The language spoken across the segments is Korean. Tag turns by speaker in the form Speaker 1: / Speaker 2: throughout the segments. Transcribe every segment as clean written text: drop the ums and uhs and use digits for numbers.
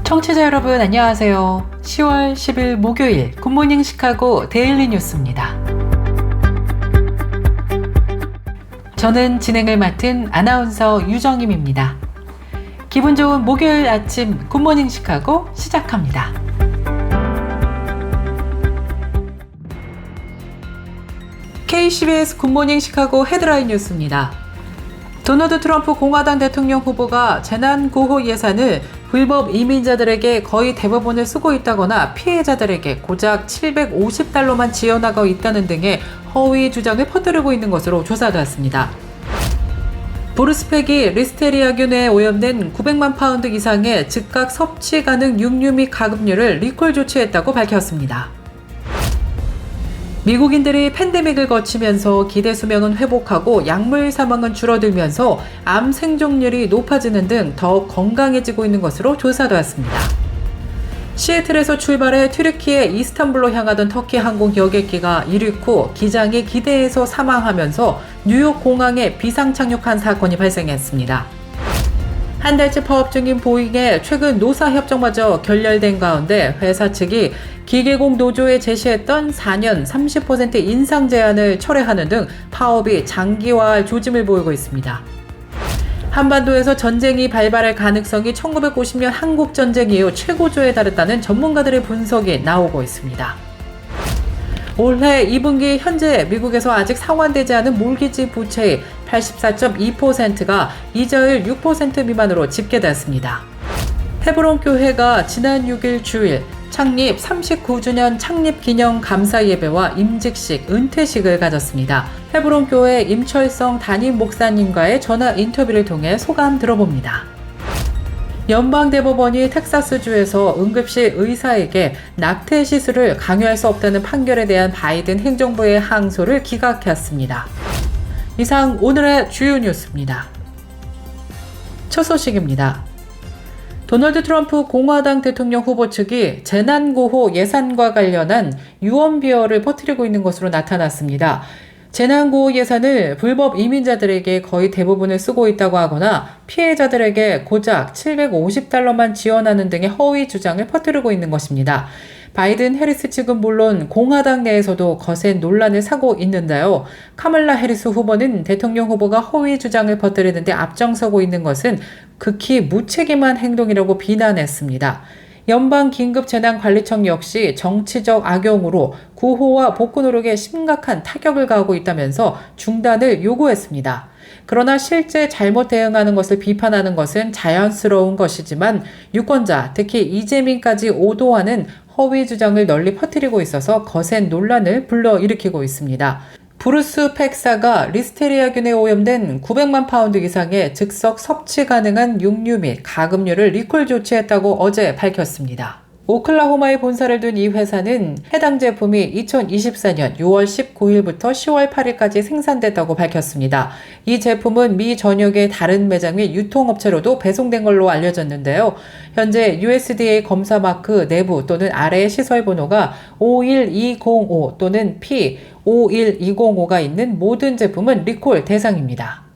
Speaker 1: 청취자 여러분 안녕하세요. 10월 10일 목요일 굿모닝 시카고 데일리 뉴스입니다. 저는 진행을 맡은 아나운서 유정임입니다. 기분 좋은 목요일 아침 굿모닝 시카고 시작합니다. KCBS 굿모닝 시카고 헤드라인 뉴스입니다. 도널드 트럼프 공화당 대통령 후보가 재난구호 예산을 불법 이민자들에게 거의 대부분을 쓰고 있다거나 피해자들에게 고작 $750만 지원하고 있다는 등의 허위 주장을 퍼뜨리고 있는 것으로 조사되었습니다. 브루스팩이 리스테리아균에 오염된 900만 파운드 이상의 즉각 섭취 가능 육류 및 가금류를 리콜 조치했다고 밝혔습니다. 미국인들이 팬데믹을 거치면서 기대 수명은 회복하고 약물 사망은 줄어들면서 암 생존율이 높아지는 등 더 건강해지고 있는 것으로 조사되었습니다. 시애틀에서 출발해 튀르키예 이스탄불로 향하던 터키 항공 여객기가 이륙 후 기장이 기대에서 사망하면서 뉴욕 공항에 비상 착륙한 사건이 발생했습니다. 한 달째 파업 중인 보잉의 최근 노사협정마저 결렬된 가운데 회사 측이 기계공 노조에 제시했던 4년 30% 인상 제한을 철회하는 등 파업이 장기화할 조짐을 보이고 있습니다. 한반도에서 전쟁이 발발할 가능성이 1950년 한국전쟁 이후 최고조에 달했다는 전문가들의 분석이 나오고 있습니다. 올해 2분기 현재 미국에서 아직 상환되지 않은 몰기지 부채의 84.2%가 이자율 6% 미만으로 집계됐습니다. 헤브론 교회가 지난 6일 주일 창립 39주년 창립 기념 감사 예배와 임직식, 은퇴식을 가졌습니다. 헤브론 교회 임철성 담임 목사님과의 전화 인터뷰를 통해 소감 들어봅니다. 연방대법원이 텍사스주에서 응급실 의사에게 낙태 시술을 강요할 수 없다는 판결에 대한 바이든 행정부의 항소를 기각했습니다. 이상 오늘의 주요 뉴스입니다. 첫 소식입니다. 도널드 트럼프 공화당 대통령 후보 측이 재난구호 예산과 관련한 유언비어를 퍼뜨리고 있는 것으로 나타났습니다. 재난구호 예산을 불법 이민자들에게 거의 대부분을 쓰고 있다고 하거나 피해자들에게 고작 $750만 지원하는 등의 허위 주장을 퍼뜨리고 있는 것입니다. 바이든 해리스 측은 물론 공화당 내에서도 거센 논란을 사고 있는데요. 카멀라 해리스 후보는 대통령 후보가 허위 주장을 퍼뜨리는 데 앞장서고 있는 것은 극히 무책임한 행동이라고 비난했습니다. 연방긴급재난관리청 역시 정치적 악용으로 구호와 복구 노력에 심각한 타격을 가하고 있다면서 중단을 요구했습니다. 그러나 실제 잘못 대응하는 것을 비판하는 것은 자연스러운 것이지만 유권자, 특히 이재민까지 오도하는 허위 주장을 널리 퍼뜨리고 있어서 거센 논란을 불러일으키고 있습니다. 브루스 팩사가 리스테리아균에 오염된 900만 파운드 이상의 즉석 섭취 가능한 육류 및 가금류를 리콜 조치했다고 어제 밝혔습니다. 오클라호마에 본사를 둔 이 회사는 해당 제품이 2024년 6월 19일부터 10월 8일까지 생산됐다고 밝혔습니다. 이 제품은 미 전역의 다른 매장 및 유통업체로도 배송된 걸로 알려졌는데요. 현재 USDA 검사 마크 내부 또는 아래의 시설 번호가 51205 또는 P51205가 있는 모든 제품은 리콜 대상입니다.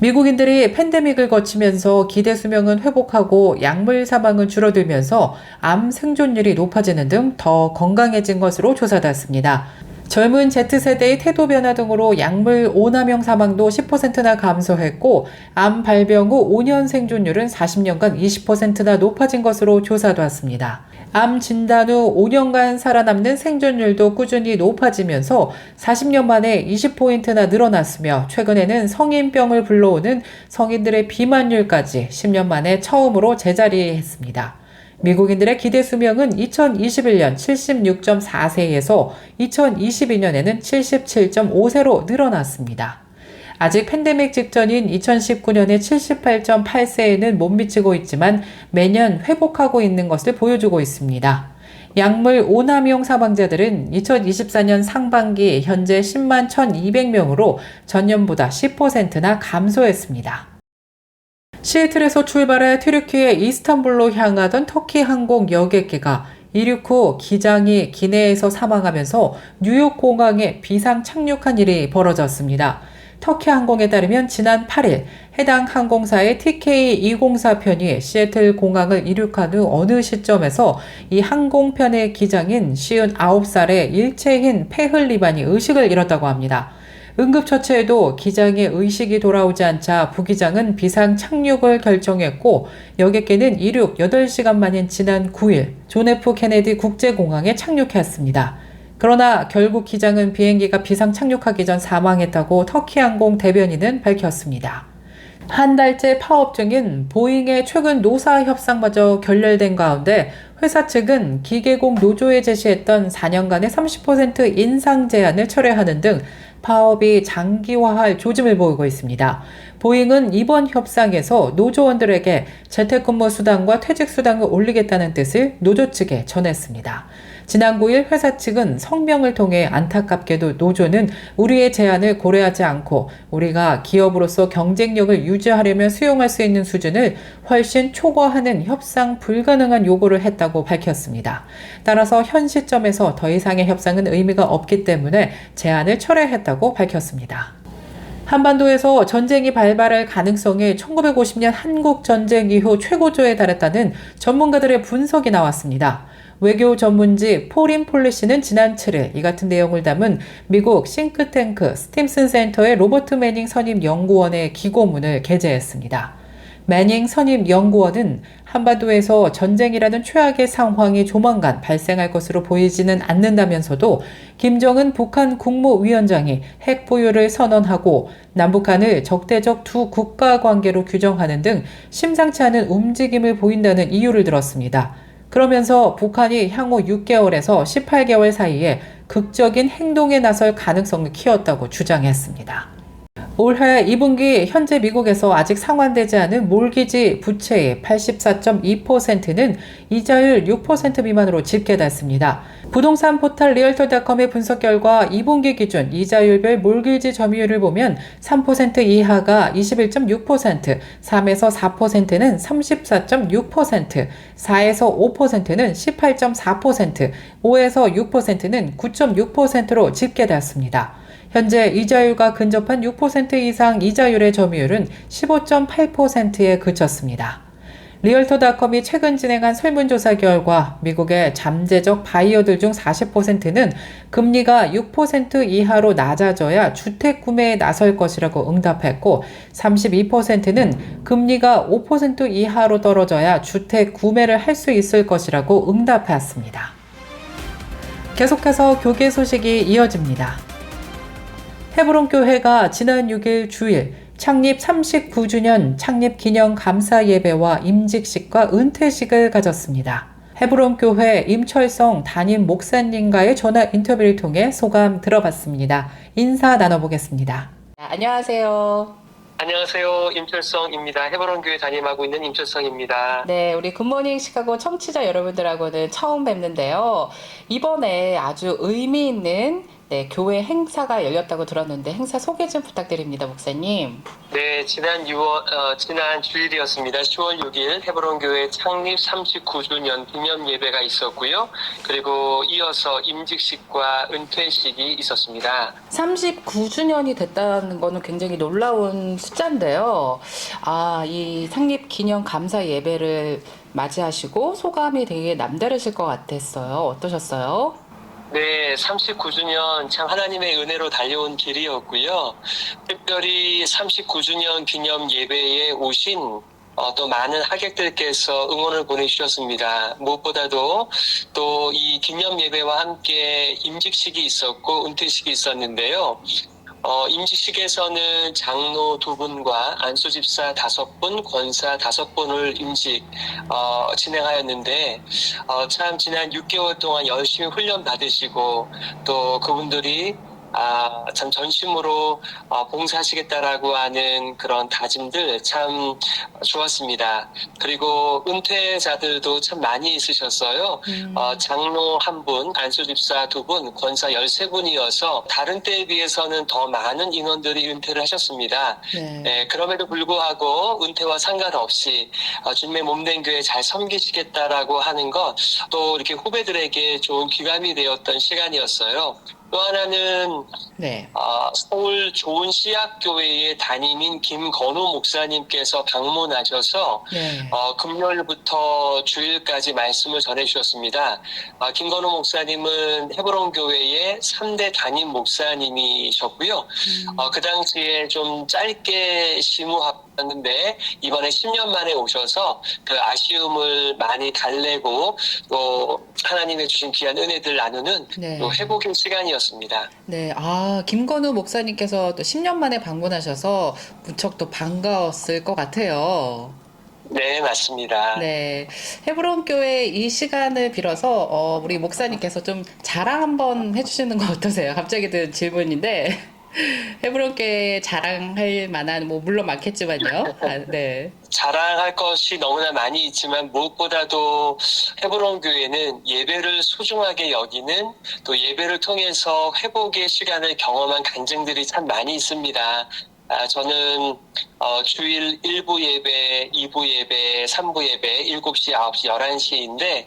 Speaker 1: 미국인들이 팬데믹을 거치면서 기대 수명은 회복하고 약물 사망은 줄어들면서 암 생존율이 높아지는 등 더 건강해진 것으로 조사됐습니다. 젊은 Z세대의 태도 변화 등으로 약물 오남용 사망도 10%나 감소했고 암 발병 후 5년 생존율은 40년간 20%나 높아진 것으로 조사됐습니다. 암 진단 후 5년간 살아남는 생존율도 꾸준히 높아지면서 40년 만에 20포인트나 늘어났으며 최근에는 성인병을 불러오는 성인들의 비만율까지 10년 만에 처음으로 제자리했습니다. 미국인들의 기대 수명은 2021년 76.4세에서 2022년에는 77.5세로 늘어났습니다. 아직 팬데믹 직전인 2019년의 78.8세에는 못 미치고 있지만 매년 회복하고 있는 것을 보여주고 있습니다. 약물 오남용 사망자들은 2024년 상반기 현재 10만 1,200명으로 전년보다 10%나 감소했습니다. 시애틀에서 출발해 튀르키예 이스탄불로 향하던 터키 항공 여객기가 이륙 후 기장이 기내에서 사망하면서 뉴욕 공항에 비상 착륙한 일이 벌어졌습니다. 터키 항공에 따르면 지난 8일 해당 항공사의 TK204편이 시애틀 공항을 이륙한 후 어느 시점에서 이 항공편의 기장인 59살의 일체인 페흘리반이 의식을 잃었다고 합니다. 응급처치에도 기장의 의식이 돌아오지 않자 부기장은 비상 착륙을 결정했고 여객기는 이륙 8시간 만인 지난 9일 존 F 케네디 국제공항에 착륙했습니다. 그러나 결국 기장은 비행기가 비상 착륙하기 전 사망했다고 터키항공 대변인은 밝혔습니다. 한 달째 파업 중인 보잉의 최근 노사 협상마저 결렬된 가운데 회사 측은 기계공 노조에 제시했던 4년간의 30% 인상 제한을 철회하는 등 파업이 장기화할 조짐을 보이고 있습니다. 보잉은 이번 협상에서 노조원들에게 재택근무 수당과 퇴직 수당을 올리겠다는 뜻을 노조 측에 전했습니다. 지난 9일 회사 측은 성명을 통해 안타깝게도 노조는 우리의 제안을 고려하지 않고 우리가 기업으로서 경쟁력을 유지하려면 수용할 수 있는 수준을 훨씬 초과하는 협상 불가능한 요구를 했다고 밝혔습니다. 따라서 현 시점에서 더 이상의 협상은 의미가 없기 때문에 제안을 철회했다고 밝혔습니다. 한반도에서 전쟁이 발발할 가능성이 1950년 한국 전쟁 이후 최고조에 달했다는 전문가들의 분석이 나왔습니다. 외교 전문지 포린 폴리시는 지난 7일 이 같은 내용을 담은 미국 싱크탱크 스팀슨 센터의 로버트 매닝 선임 연구원의 기고문을 게재했습니다. 매닝 선임 연구원은 한반도에서 전쟁이라는 최악의 상황이 조만간 발생할 것으로 보이지는 않는다면서도 김정은 북한 국무위원장이 핵 보유를 선언하고 남북한을 적대적 두 국가 관계로 규정하는 등 심상치 않은 움직임을 보인다는 이유를 들었습니다. 그러면서 북한이 향후 6개월에서 18개월 사이에 극적인 행동에 나설 가능성을 키웠다고 주장했습니다. 올해 2분기 현재 미국에서 아직 상환되지 않은 몰기지 부채의 84.2%는 이자율 6% 미만으로 집계됐습니다. 부동산 포털 리얼터닷컴의 분석 결과 2분기 기준 이자율별 몰기지 점유율을 보면 3% 이하가 21.6%, 3에서 4%는 34.6%, 4에서 5%는 18.4%, 5에서 6%는 9.6%로 집계됐습니다. 현재 이자율과 근접한 6% 이상 이자율의 점유율은 15.8%에 그쳤습니다. 리얼터닷컴이 최근 진행한 설문조사 결과 미국의 잠재적 바이어들 중 40%는 금리가 6% 이하로 낮아져야 주택 구매에 나설 것이라고 응답했고 32%는 금리가 5% 이하로 떨어져야 주택 구매를 할 수 있을 것이라고 응답했습니다. 계속해서 교계 소식이 이어집니다. 헤브론 교회가 지난 6일 주일 창립 39주년 창립 기념 감사 예배와 임직식과 은퇴식을 가졌습니다. 헤브론 교회 임철성 담임 목사님과의 전화 인터뷰를 통해 소감 들어봤습니다. 인사 나눠보겠습니다. 안녕하세요.
Speaker 2: 안녕하세요. 임철성입니다. 헤브론 교회 담임하고 있는 임철성입니다.
Speaker 1: 네, 우리 굿모닝 시카고 청취자 여러분들하고는 처음 뵙는데요. 이번에 아주 의미 있는 교회 행사가 열렸다고 들었는데 행사 소개 좀 부탁드립니다, 목사님.
Speaker 2: 네, 지난 주일이었습니다. 10월 6일 헤브론 교회 창립 39주년 기념 예배가 있었고요. 그리고 이어서 임직식과 은퇴식이 있었습니다.
Speaker 1: 39주년이 됐다는 거는 굉장히 놀라운 숫자인데요. 이 창립 기념 감사 예배를 맞이하시고 소감이 되게 남다르실 것 같았어요. 어떠셨어요?
Speaker 2: 네, 39주년 참 하나님의 은혜로 달려온 길이었고요. 특별히 39주년 기념 예배에 오신 또 많은 하객들께서 응원을 보내주셨습니다. 무엇보다도 또 이 기념 예배와 함께 임직식이 있었고 은퇴식이 있었는데요. 임직식에서는 장로 2분과 안수집사 5분, 권사 5분을 임직 진행하였는데 참 지난 6개월 동안 열심히 훈련 받으시고 또 그분들이 참 전심으로 봉사하시겠다라고 하는 그런 다짐들 참 좋았습니다. 그리고 은퇴자들도 참 많이 있으셨어요. 장로 1분, 안수집사 2분, 권사 13분이어서 다른 때에 비해서는 더 많은 인원들이 은퇴를 하셨습니다. 네, 그럼에도 불구하고 은퇴와 상관없이 주님의 몸된 교회 잘 섬기시겠다라고 하는 것, 또 이렇게 후배들에게 좋은 귀감이 되었던 시간이었어요. 또 하나는
Speaker 1: 네.
Speaker 2: 서울 좋은시약교회의 담임인 김건우 목사님께서 방문하셔서
Speaker 1: 네.
Speaker 2: 금요일부터 주일까지 말씀을 전해주셨습니다. 김건우 목사님은 헤브론 교회의 3대 담임 목사님이셨고요. 그 당시에 좀 짧게 심우하셨는데 이번에 10년 만에 오셔서 그 아쉬움을 많이 달래고 또 하나님의 주신 귀한 은혜들 나누는
Speaker 1: 네.
Speaker 2: 또 회복의 시간이었습니다.
Speaker 1: 네. 김건우 목사님께서 또 10년 만에 방문하셔서 무척 또 반가웠을 것 같아요.
Speaker 2: 네, 맞습니다.
Speaker 1: 네. 헤브론 교회 이 시간을 빌어서 우리 목사님께서 좀 자랑 한번 해주시는 거 어떠세요? 갑자기 든 질문인데 헤브론 교회 자랑할 만한 물론 많겠지만요. 네.
Speaker 2: 자랑할 것이 너무나 많이 있지만 무엇보다도 헤브론 교회는 예배를 소중하게 여기는 또 예배를 통해서 회복의 시간을 경험한 간증들이 참 많이 있습니다. 저는 주일 1부 예배, 2부 예배, 3부 예배, 7시, 9시, 11시인데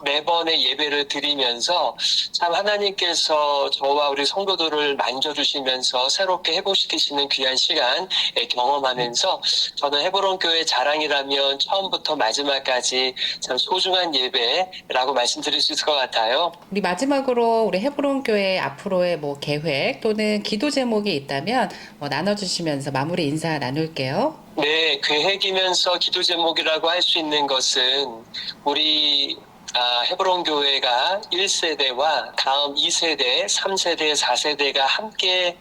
Speaker 2: 매번의 예배를 드리면서 참 하나님께서 저와 우리 성도들을 만져주시면서 새롭게 회복시키시는 귀한 시간 경험하면서 저는 헤브론 교회 자랑이라면 처음부터 마지막까지 참 소중한 예배라고 말씀드릴 수 있을 것 같아요.
Speaker 1: 우리 마지막으로 우리 헤브론 교회 앞으로의 계획 또는 기도 제목이 있다면 나눠주시면서 마무리 인사 나눌게요.
Speaker 2: 네, 계획이면서 기도 제목이라고 할 수 있는 것은 우리 헤브론 교회가 1세대와 다음 2세대, 3세대, 4세대가 함께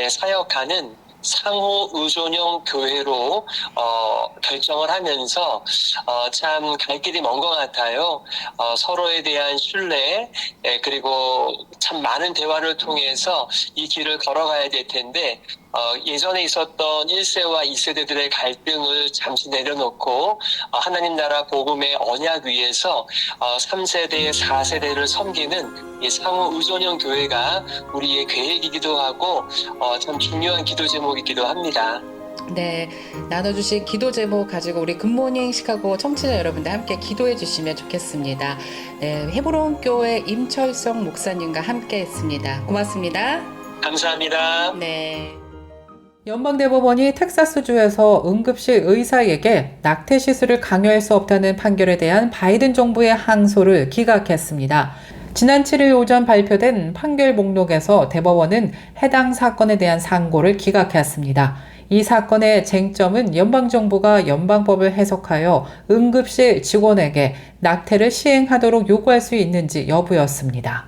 Speaker 2: 사역하는 상호 의존형 교회로 결정을 하면서 참 갈 길이 먼 것 같아요. 서로에 대한 신뢰 그리고 참 많은 대화를 통해서 이 길을 걸어가야 될 텐데 예전에 있었던 1세와 2세대들의 갈등을 잠시 내려놓고 하나님 나라 복음의 언약 위에서 3세대, 4세대를 섬기는 이 상호 의존형 교회가 우리의 계획이기도 하고 참 중요한 기도 제목이기도 합니다.
Speaker 1: 네, 나눠주신 기도 제목 가지고 우리 굿모닝 시카고 청취자 여러분들 함께 기도해 주시면 좋겠습니다. 네, 헤브론 교회 임철성 목사님과 함께 했습니다. 고맙습니다.
Speaker 2: 감사합니다.
Speaker 1: 네. 연방대법원이 텍사스주에서 응급실 의사에게 낙태 시술을 강요할 수 없다는 판결에 대한 바이든 정부의 항소를 기각했습니다. 지난 7일 오전 발표된 판결 목록에서 대법원은 해당 사건에 대한 상고를 기각했습니다. 이 사건의 쟁점은 연방정부가 연방법을 해석하여 응급실 직원에게 낙태를 시행하도록 요구할 수 있는지 여부였습니다.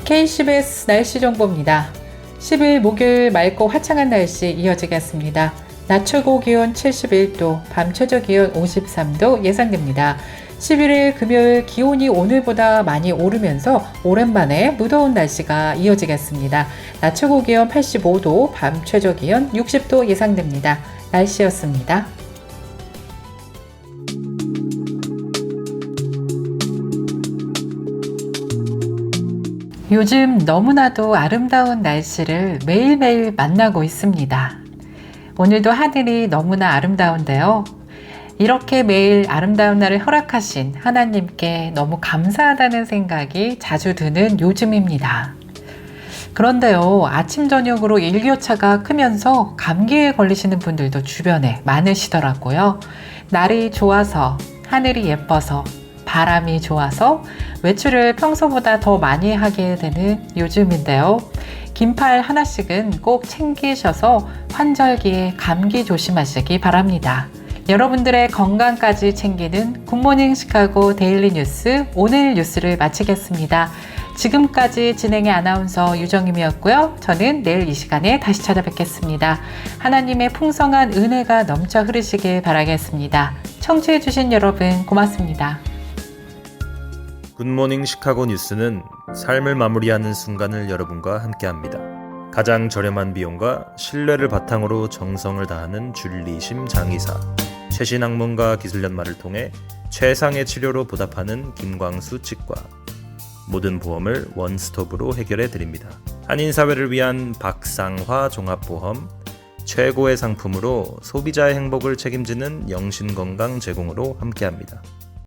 Speaker 1: KCBS 날씨 정보입니다. 10일 목요일 맑고 화창한 날씨 이어지겠습니다. 낮 최고 기온 71도, 밤 최저 기온 53도 예상됩니다. 11일 금요일 기온이 오늘보다 많이 오르면서 오랜만에 무더운 날씨가 이어지겠습니다. 낮 최고 기온 85도, 밤 최저 기온 60도 예상됩니다. 날씨였습니다. 요즘 너무나도 아름다운 날씨를 매일매일 만나고 있습니다. 오늘도 하늘이 너무나 아름다운데요. 이렇게 매일 아름다운 날을 허락하신 하나님께 너무 감사하다는 생각이 자주 드는 요즘입니다. 그런데요, 아침 저녁으로 일교차가 크면서 감기에 걸리시는 분들도 주변에 많으시더라고요. 날이 좋아서, 하늘이 예뻐서, 바람이 좋아서 외출을 평소보다 더 많이 하게 되는 요즘인데요. 긴팔 하나씩은 꼭 챙기셔서 환절기에 감기 조심하시기 바랍니다. 여러분들의 건강까지 챙기는 굿모닝 시카고 데일리 뉴스 오늘 뉴스를 마치겠습니다. 지금까지 진행의 아나운서 유정임이었고요. 저는 내일 이 시간에 다시 찾아뵙겠습니다. 하나님의 풍성한 은혜가 넘쳐 흐르시길 바라겠습니다. 청취해주신 여러분 고맙습니다.
Speaker 3: 굿모닝 시카고 뉴스는 삶을 마무리하는 순간을 여러분과 함께합니다. 가장 저렴한 비용과 신뢰를 바탕으로 정성을 다하는 줄리심 장의사, 최신 학문과 기술 연마를 통해 최상의 치료로 보답하는 김광수 치과. 모든 보험을 원스톱으로 해결해 드립니다. 한인사회를 위한 박상화 종합보험, 최고의 상품으로 소비자의 행복을 책임지는 영신건강 제공으로 함께합니다.